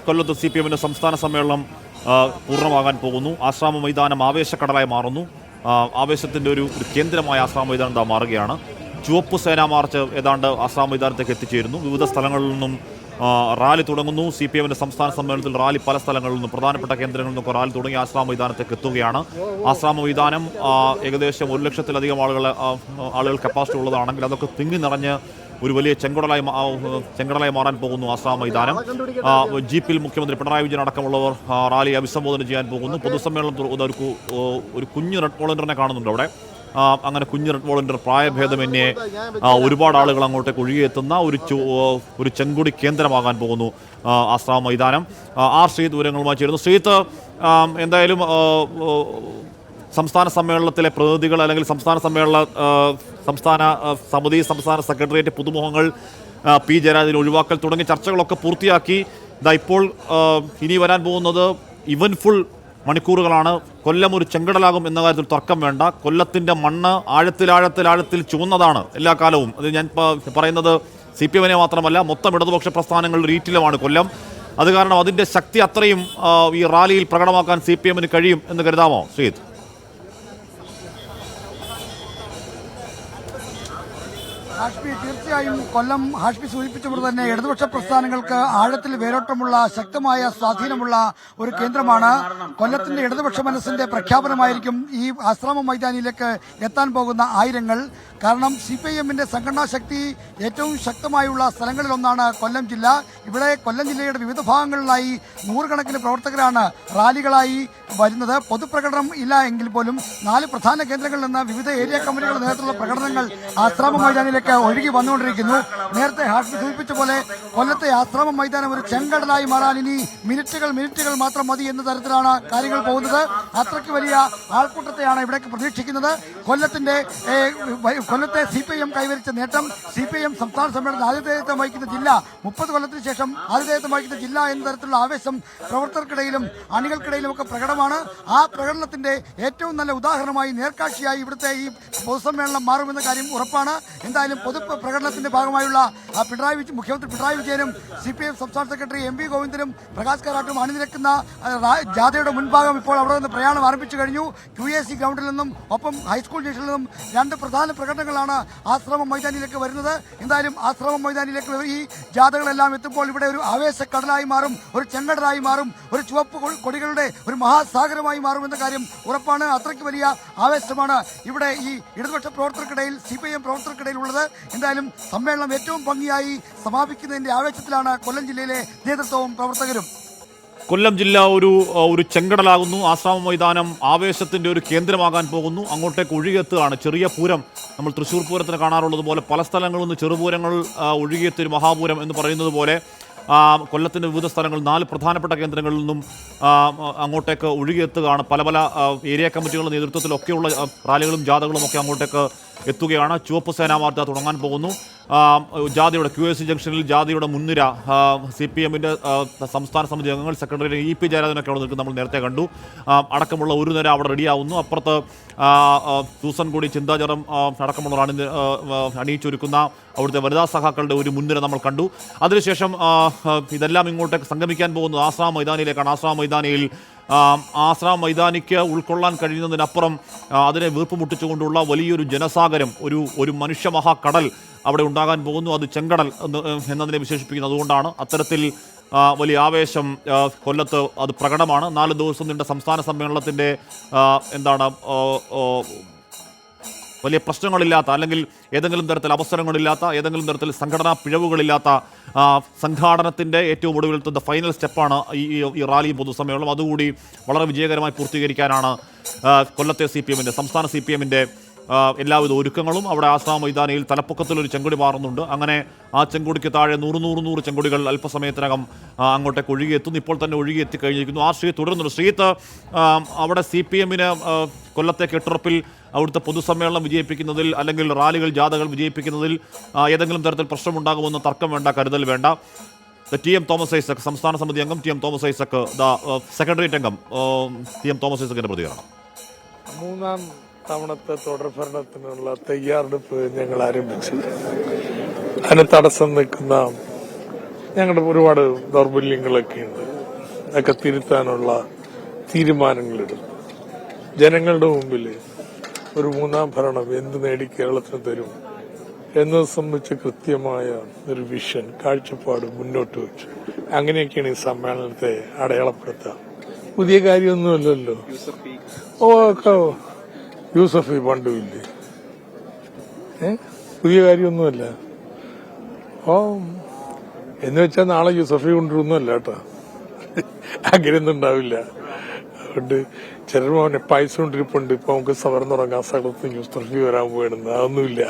കൊല്ലത്ത് CPM-ന്റെ സംസ്ഥാന സമ്മേളനം പൂർണ്ണമാകാൻ പോകുന്നു. ആശ്രാമ മൈതാനം ആവേശക്കടലായി മാറുന്നു. ആവേശത്തിൻ്റെ ഒരു കേന്ദ്രമായ ആശ്രാമ മൈതാനം മാറുകയാണ്. ചുവപ്പ് സേനാ മാർച്ച് ഏതാണ്ട് ആശ്രാമ മൈതാനത്തേക്ക് എത്തിച്ചേരുന്നു. വിവിധ സ്ഥലങ്ങളിൽ നിന്നും റാലി തുടങ്ങുന്നു. CPM-ന്റെ സംസ്ഥാന സമ്മേളനത്തിൽ റാലി പല സ്ഥലങ്ങളിൽ നിന്നും പ്രധാനപ്പെട്ട കേന്ദ്രങ്ങളിൽ നിന്നൊക്കെ റാലി തുടങ്ങി ആശ്രാമ മൈതാനത്തേക്ക് എത്തുകയാണ്. ആശ്രാമ മൈതാനം ഏകദേശം 1 ലക്ഷത്തിലധികം ആളുകൾ കപ്പാസിറ്റി ഉള്ളതാണെങ്കിൽ അതൊക്കെ തിങ്ങി നിറഞ്ഞ് ഒരു വലിയ ചെങ്കടലായി മാറാൻ പോകുന്നു ആശ്രാമ മൈതാനം. ജീപ്പിൽ മുഖ്യമന്ത്രി പിണറായി വിജയൻ അടക്കമുള്ളവർ റാലിയെ അഭിസംബോധന ചെയ്യാൻ പോകുന്നു. പൊതുസമ്മേളനം ഒരു കുഞ്ഞു റെഡ് വോളണ്ടിയറിനെ കാണുന്നുണ്ട് അവിടെ. അങ്ങനെ കുഞ്ഞു റെഡ് വോളണ്ടിയർ പ്രായഭേദമന്യേ ഒരുപാട് ആളുകൾ അങ്ങോട്ടേക്ക് ഒഴുകിയെത്തുന്ന ഒരു ചെങ്കുടി കേന്ദ്രമാകാൻ പോകുന്നു ആശ്രാമ മൈതാനം. ശ്രീത്ത് വിവരങ്ങളുമായി ചേരുന്നു. ശ്രീത്ത്, എന്തായാലും സംസ്ഥാന സമ്മേളനത്തിലെ പ്രതിനിധികൾ അല്ലെങ്കിൽ സംസ്ഥാന സമിതി, സംസ്ഥാന സെക്രട്ടേറിയറ്റ്, പുതുമുഖങ്ങൾ, പി ജയരാജൻ ഒഴിവാക്കൽ തുടങ്ങിയ ചർച്ചകളൊക്കെ പൂർത്തിയാക്കി ഇപ്പോൾ ഇനി വരാൻ പോകുന്നത് ഇവൻഫുൾ മണിക്കൂറുകളാണ്. കൊല്ലം ഒരു ചെങ്കടലാകും എന്ന കാര്യത്തിൽ തർക്കം വേണ്ട. കൊല്ലത്തിൻ്റെ മണ്ണ് ആഴത്തിൽ ചുവന്നതാണ് എല്ലാ കാലവും. അത് ഞാൻ പറയുന്നത് CPM-നെ മാത്രമല്ല, മൊത്തം ഇടതുപക്ഷ പ്രസ്ഥാനങ്ങളുടെ രീറ്റിലുമാണ് കൊല്ലം. അത് കാരണം അതിൻ്റെ ശക്തി അത്രയും ഈ റാലിയിൽ പ്രകടമാക്കാൻ CPM-ന് കഴിയും എന്ന് കരുതാമോ ശ്രീത്? ഹാഷ്മി, തീർച്ചയായും കൊല്ലം ഹാഷ്മി സൂചിപ്പിച്ചപ്പോൾ തന്നെ ഇടതുപക്ഷ പ്രസ്ഥാനങ്ങൾക്ക് ആഴത്തിൽ വേരോട്ടമുള്ള ശക്തമായ സ്വാധീനമുള്ള ഒരു കേന്ദ്രമാണ്. കൊല്ലത്തിന്റെ ഇടതുപക്ഷ മനസ്സിന്റെ പ്രഖ്യാപനമായിരിക്കും ഈ ആശ്രാമ മൈതാനിയിലേക്ക് എത്താൻ പോകുന്ന ആയിരങ്ങൾ. കാരണം CPM-ന്റെ സംഘടനാ ശക്തി ഏറ്റവും ശക്തമായുള്ള സ്ഥലങ്ങളിലൊന്നാണ് കൊല്ലം ജില്ല. ഇവിടെ കൊല്ലം ജില്ലയുടെ വിവിധ ഭാഗങ്ങളിലായി നൂറുകണക്കിന് പ്രവർത്തകരാണ് റാലികളായി വരുന്നത്. പൊതുപ്രകടനം ഇല്ല എങ്കിൽ പോലും 4 പ്രധാന കേന്ദ്രങ്ങളിൽ നിന്ന് വിവിധ ഏരിയ കമ്മിറ്റികളുടെ നേതൃത്വത്തിലുള്ള പ്രകടനങ്ങൾ ആശ്രാമ മൈതാനിയിലേക്ക് ഒഴുകി വന്നുകൊണ്ടിരിക്കുന്നു. നേരത്തെ ഹാഷ്മി സൂചിപ്പിച്ച പോലെ കൊല്ലത്തെ ആശ്രാമ മൈതാനം ഒരു ചെങ്കടലായി മാറാൻ ഇനി മിനിറ്റുകൾ മാത്രം മതി എന്ന തരത്തിലാണ് കാര്യങ്ങൾ പോകുന്നത്. അത്രയ്ക്ക് വലിയ ആൾക്കൂട്ടത്തെയാണ് ഇവിടേക്ക് പ്രതീക്ഷിക്കുന്നത്. കൊല്ലത്തെ CPM കൈവരിച്ച നേട്ടം, CPM സംസ്ഥാന സമ്മേളനത്തിൽ ആതിഥേയത്വം വഹിക്കുന്ന ജില്ല, 30 കൊല്ലത്തിന് ശേഷം ആതിഥേയത്വം വഹിക്കുന്ന ജില്ല എന്ന തരത്തിലുള്ള ആവേശം പ്രവർത്തകർക്കിടയിലും അണികൾക്കിടയിലും ഒക്കെ പ്രകടമാണ്. ആ പ്രകടനത്തിന്റെ ഏറ്റവും നല്ല ഉദാഹരണമായി, നേർക്കാഴ്ചയായി ഇവിടുത്തെ ഈ പൊതുസമ്മേളനം മാറുമെന്ന കാര്യം ഉറപ്പാണ്. എന്തായാലും പൊതു പ്രകടനത്തിന്റെ ഭാഗമായുള്ള മുഖ്യമന്ത്രി പിണറായി വിജയനും CPM സംസ്ഥാന സെക്രട്ടറി MV ഗോവിന്ദനും പ്രകാശ് കാരാട്ടും അണിനിരക്കുന്ന ജാഥയുടെ മുൻഭാഗം ഇപ്പോൾ അവിടെ നിന്ന് പ്രയാണം ആരംഭിച്ചു കഴിഞ്ഞു. QAC ഗ്രൗണ്ടിൽ നിന്നും ഒപ്പം ഹൈസ്കൂൾ ജംഗ്ഷനിൽ നിന്നും 2 പ്രധാന പ്രകടനങ്ങളാണ് ആശ്രമ മൈതാനിയിലേക്ക് വരുന്നത്. എന്തായാലും ആശ്രമ മൈതാനിയിലേക്ക് ഈ ജാഥകളെല്ലാം എത്തുമ്പോൾ ഇവിടെ ഒരു ആവേശക്കടലായി മാറും, ഒരു ചെങ്കടലായി മാറും, ഒരു ചുവപ്പ് കൊടികളുടെ ഒരു മഹാസാഗരമായി മാറുമെന്ന കാര്യം ഉറപ്പാണ്. അത്രയ്ക്ക് വലിയ ആവേശമാണ് ഇവിടെ ഈ ഇടതുപക്ഷ പ്രവർത്തകർക്കിടയിൽ, CPM പ്രവർത്തകർക്കിടയിൽ ഉള്ളത്. എന്തായാലും സമ്മേളനം ഏറ്റവും ഭംഗിയായി സമാപിക്കുന്നതിന്റെ ആവേശത്തിലാണ് കൊല്ലം ജില്ലയിലെ നേതൃത്വവും പ്രവർത്തകരും. കൊല്ലം ജില്ല ഒരു ചെങ്കടലാകുന്നു. ആശ്രാമ മൈതാനം ആവേശത്തിൻ്റെ ഒരു കേന്ദ്രമാകാൻ പോകുന്നു. അങ്ങോട്ടേക്ക് ഒഴുകിയെത്തുകയാണ്. ചെറിയ പൂരം, നമ്മൾ തൃശ്ശൂർ പൂരത്തിന് കാണാറുള്ളത് പോലെ പല സ്ഥലങ്ങളിൽ നിന്ന് ചെറുപൂരങ്ങൾ ഒഴുകിയെത്തിയൊരു മഹാപൂരം എന്ന് പറയുന്നത് പോലെ കൊല്ലത്തിൻ്റെ വിവിധ സ്ഥലങ്ങളിൽ 4 പ്രധാനപ്പെട്ട കേന്ദ്രങ്ങളിൽ നിന്നും അങ്ങോട്ടേക്ക് ഒഴുകിയെത്തുകയാണ്. പല ഏരിയ കമ്മിറ്റികളുടെ നേതൃത്വത്തിലൊക്കെയുള്ള റാലികളും ജാഥകളും ഒക്കെ അങ്ങോട്ടേക്ക് എത്തുകയാണ്. ചുവപ്പ് സേനാ മാർച്ച് തുടങ്ങാൻ പോകുന്നു. ജാഥയുടെ QAC ജംഗ്ഷനിൽ ജാഥയുടെ മുൻനിര CPM-ന്റെ സംസ്ഥാന സമിതി അംഗങ്ങൾ, സെക്രട്ടറി EP ജയരാജനൊക്കെ അവിടെ നിൽക്കുന്നത് നമ്മൾ നേരത്തെ കണ്ടു. അടക്കമുള്ള ഒരു നിര അവിടെ റെഡിയാവുന്നു. അപ്പുറത്ത് സൂസൻ കൂടി, ചിന്താചരം അടക്കമുള്ളവർ അണിയിച്ചൊരുക്കുന്ന അവിടുത്തെ വനിതാ സഖാക്കളുടെ ഒരു മുൻനിര നമ്മൾ കണ്ടു. അതിനുശേഷം ഇതെല്ലാം ഇങ്ങോട്ടേക്ക് സംഗമിക്കാൻ പോകുന്നത് ആശ്രാമ മൈതാനിയിലേക്കാണ്. ആശ്രാമ മൈതാനിക്ക് ഉൾക്കൊള്ളാൻ കഴിയുന്നതിനപ്പുറം അതിനെ വീർപ്പ് മുട്ടിച്ചുകൊണ്ടുള്ള വലിയൊരു ജനസാഗരം, ഒരു മനുഷ്യ മഹാകടൽ അവിടെ ഉണ്ടാകാൻ പോകുന്നു. അത് ചെങ്കടൽ എന്നതിനെ വിശേഷിപ്പിക്കുന്നത് അതുകൊണ്ടാണ്. അത്തരത്തിൽ വലിയ ആവേശം കൊല്ലത്ത് അത് പ്രകടമാണ്. 4 ദിവസം നീണ്ട സംസ്ഥാന സമ്മേളനത്തിൻ്റെ വലിയ പ്രശ്നങ്ങളില്ലാത്ത, അല്ലെങ്കിൽ ഏതെങ്കിലും തരത്തിൽ അവസരങ്ങളില്ലാത്ത, ഏതെങ്കിലും തരത്തിൽ സംഘടനാ പിഴവുകളില്ലാത്ത സംഘാടനത്തിൻ്റെ ഏറ്റവും ഒടുവിലത്തെ ഫൈനൽ സ്റ്റെപ്പാണ് ഈ റാലിയും പൊതുസമ്മേളനം. അതുകൂടി വളരെ വിജയകരമായി പൂർത്തീകരിക്കാനാണ് കൊല്ലത്തെ CPM-ന്റെ, സംസ്ഥാന CPM-ന്റെ എല്ലാവിധ ഒരുക്കങ്ങളും. അവിടെ ആശ്രാമ മൈതാനിയിൽ തലപ്പൊക്കത്തിലൊരു ചെങ്കൊടി മാറുന്നുണ്ട്. അങ്ങനെ ആ ചെങ്കൊടിക്ക് താഴെ 100 ചെങ്കൊടികൾ അല്പസമയത്തിനകം അങ്ങോട്ടേക്ക് ഒഴുകിയെത്തുന്നു. ഇപ്പോൾ തന്നെ ഒഴുകിയെത്തി കഴിഞ്ഞിരിക്കുന്നു. ശ്രീത്ത് തുടരുന്നുണ്ട്. ശ്രീത്ത്, അവിടെ CPM-ന് കൊല്ലത്തെ കെട്ടുറപ്പിൽ അവിടുത്തെ പൊതുസമ്മേളനം വിജയിപ്പിക്കുന്നതിൽ, അല്ലെങ്കിൽ റാലികൾ, ജാഥകൾ വിജയിപ്പിക്കുന്നതിൽ ഏതെങ്കിലും തരത്തിൽ പ്രശ്നമുണ്ടാകുമെന്ന് തർക്കം വേണ്ട, കരുതൽ വേണ്ട. TM തോമസ് ഐസക്, സംസ്ഥാന സമിതി അംഗം TM തോമസ് ഐസക്, സെക്രട്ടേറിയറ്റ് അംഗം TM തോമസ് ഐസക്കിന്റെ പ്രതികരണം. 3ാം തവണത്തെ തുടർഭരണത്തിനുള്ള തയ്യാറെടുപ്പ് ഞങ്ങൾ ആരംഭിച്ചു. അതിന് തടസ്സം നിൽക്കുന്ന ഞങ്ങളുടെ ഒരുപാട് ദൗർബല്യങ്ങളൊക്കെ ഉണ്ട്. ഒക്കെ തിരുത്താനുള്ള തീരുമാനങ്ങളെടുക്കും. ജനങ്ങളുടെ മുമ്പിൽ ഒരു മൂന്നാം ഭരണം എന്ത് നേടി കേരളത്തിന് തരും എന്നത് സംബന്ധിച്ച് കൃത്യമായ ഒരു വിഷൻ, കാഴ്ചപ്പാട് മുന്നോട്ട് വെച്ചു. അങ്ങനെയൊക്കെയാണ് ഈ സമ്മേളനത്തെ അടയാളപ്പെടുത്തുക. പുതിയ കാര്യമൊന്നുമല്ലല്ലോ. യൂസഫ് പണ്ടുമില്ലേ, പുതിയ കാര്യമൊന്നുമല്ല. എന്ന് വെച്ചാൽ നാളെ യൂസഫി കൊണ്ടുവരുന്നല്ല കേട്ടോ, അങ്ങനെയൊന്നും ഉണ്ടാവില്ല. അതുകൊണ്ട് ചിലർ പൈസ കൊണ്ടിരിപ്പുണ്ട്, ഇപ്പൊ നമുക്ക് സമരം തുടങ്ങാൻ സ്ഥലത്ത് യൂസഫി വരാൻ പോയിടുന്നത്, അതൊന്നുമില്ല.